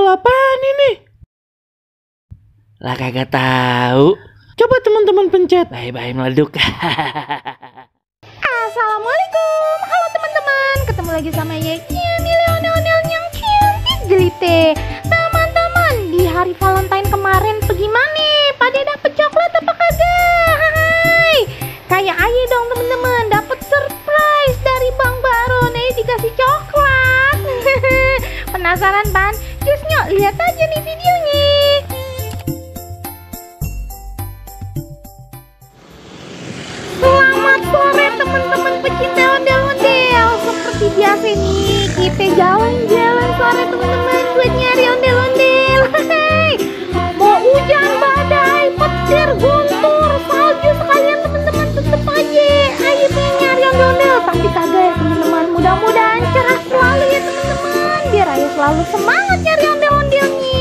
apaan ini? Lah kagak tahu. Coba teman-teman pencet. Bye-bye meleduk. Assalamualaikum. Halo teman-teman. Ketemu lagi sama Yeki Onel yang cantik jelite. Teman-teman, di hari Valentine kemarin bagaimana? Pada dapet coklat apa kagak? Hai. Kayak Aye dong teman-teman, dapet surprise dari Bang Baron. Dikasih coklat. Penasaran pan? Cus nyok, lihat aja nih videonya. Selamat sore teman-teman pecinta ondel-ondel. Seperti biasa nih, kita jalan-jalan sore teman-teman buat nyari ondel-ondel. Mau hujan, badai, petir, guntur, salju sekalian teman-teman, tetep aja Ayo pengen nyari ondel-ondel. Tapi kagak ya teman-teman, mudah-mudahan cerah selalu ya teman-teman, biar Ayo selalu semangat nyari ondel-ondelnya.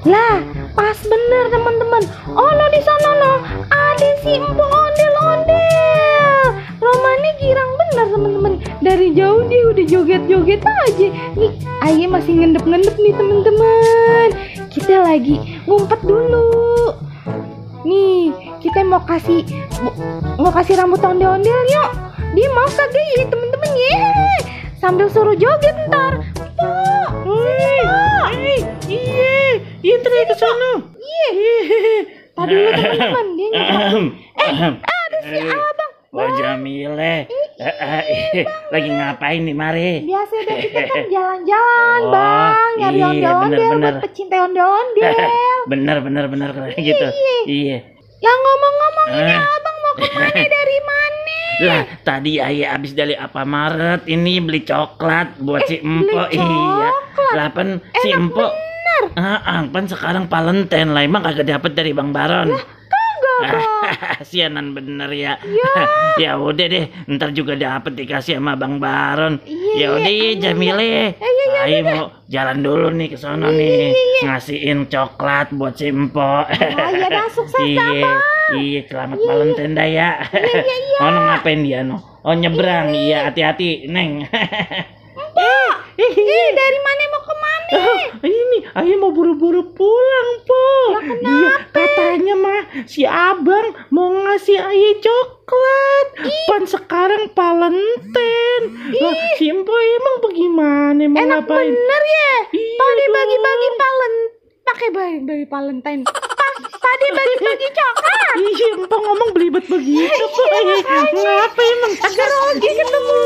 Lah, pas bener teman-teman. Oh no, di sana no ada si empok ondel-ondel. Romanya girang bener teman-teman. Dari jauh dia udah joget-joget aja. Nih, Aye masih ngendep-ngendep nih teman-teman. Kita lagi ngumpet dulu. Nih, kita mau kasih rambut ondel-ondel yuk. Dia mau kagak ya teman-teman ya? Sambil suruh joget ntar. Iya, terus ke sana. Iya. Tadi dulu teman-teman, dia nyanyi. Ada si abang. Oh Jamile, lagi ngapain nih Mari? Biasa deh kita kan jalan-jalan bang, nyari ondel-ondel buat pecinta ondel-ondel. Bener kayak gitu. Iya. Yang ngomong-ngomong ini abang mau kemana dari mana? Lah tadi Aye abis dari Alfamart ini beli coklat buat si Empo. Iya. Lah pan si Empo. Pan sekarang Valentine lah, emang kagak dapet dari Bang Baron. Sianan bener ya. Ya udah deh, ntar juga dapet dikasih sama Bang Baron. Ya udah Jamile. Ayo mau jalan dulu nih ke sono nih, ngasihin coklat buat si Empo. Iya dah, sukses Bang. Iya, selamat Valentine dah ya. Oh ngapain dia no? Oh nyebrang, iya hati-hati Neng. Dari mana mau kemana? Ini Ayo mau buru-buru pulang Po. Iya, katanya mah si abang mau ngasih Aye coklat. Pan sekarang Valentine. Lah si Empo emang bagaimana mau enak ngapain? Bener ya. Tadi dong. bagi-bagi pakai bagi Valentine. Tadi bagi-bagi coklat. Iya, Empo ngomong belibet begitu Po. Ngapa emang? Grogi ketemu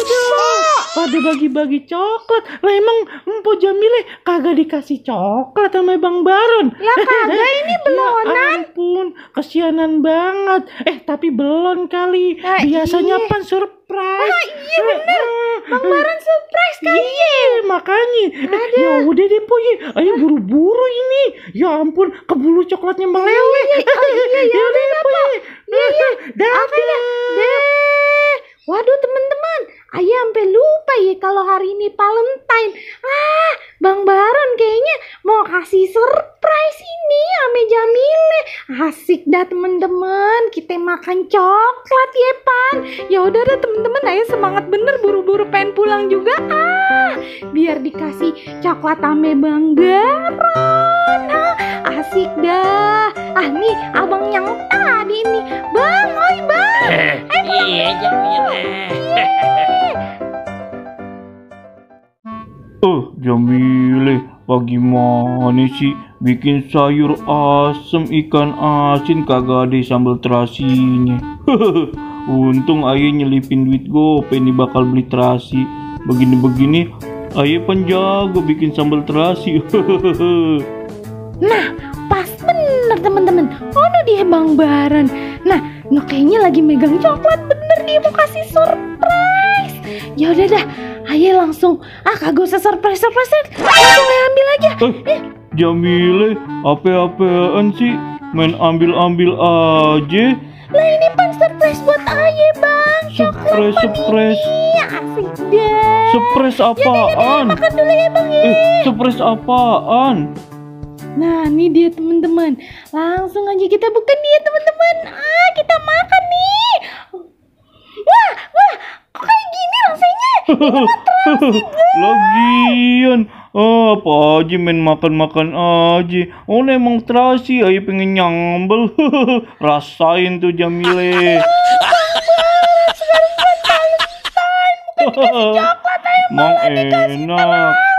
Pada bagi-bagi coklat. Lah emang Empo Jamile kagak dikasih coklat sama Bang Baron? Lah kagak, ini belonan. Ya ampun, kesianan banget. Tapi belon kali. Biasanya pan surprise. Iya bener. Bang Baron surprise kali. Iya, makanya. Ya udah deh Po, Ayo buru-buru ini. Ya ampun, keburu coklatnya meleleh. Iya udah Po. Dadah. Waduh teman-teman, Aye sampai lupa ya kalau hari ini Valentine. Bang Baron kayaknya mau kasih surprise ini sama Jamile. Asik dah teman-teman, kita makan coklat ya Pan. Ya udah deh teman-teman, Aye semangat bener buru-buru pengen pulang juga. Biar dikasih coklat sama Bang Baron. Asik dah. Nih abang yang tadi nih. Bang, oi Bang. Iya Jamile. Jamile, bagaimana sih bikin sayur asem ikan asin kagak ada sambal terasinya. Untung Aye nyelipin duit gope nih bakal beli terasi. Begini-begini Aye penjago bikin sambal terasi. Nah, pas bener teman-teman. Oh dia Bang Baron. Nah, kayaknya lagi megang coklat bener, dia mau kasih surprise. Ya udah dah, Aye langsung kagak usah surprise, langsung ambil aja. Jamile, apa-apaan sih? Main ambil-ambil aja. Lah ini pan surprise buat Aye Bang. Surprise. Asik deh. Surprise apaan? Makan dulu ya Bang ya. Surprise apaan? Nah nih dia teman-teman, langsung aja kita buka dia teman-teman. Kita makan nih. Wah, kok kayak gini rasanya? Ini mah Lagian, apa aja main makan-makan aja. Oh, emang terasi, ayo pengen nyambel. Rasain tuh Jamile. Coklat ayo Emang enak.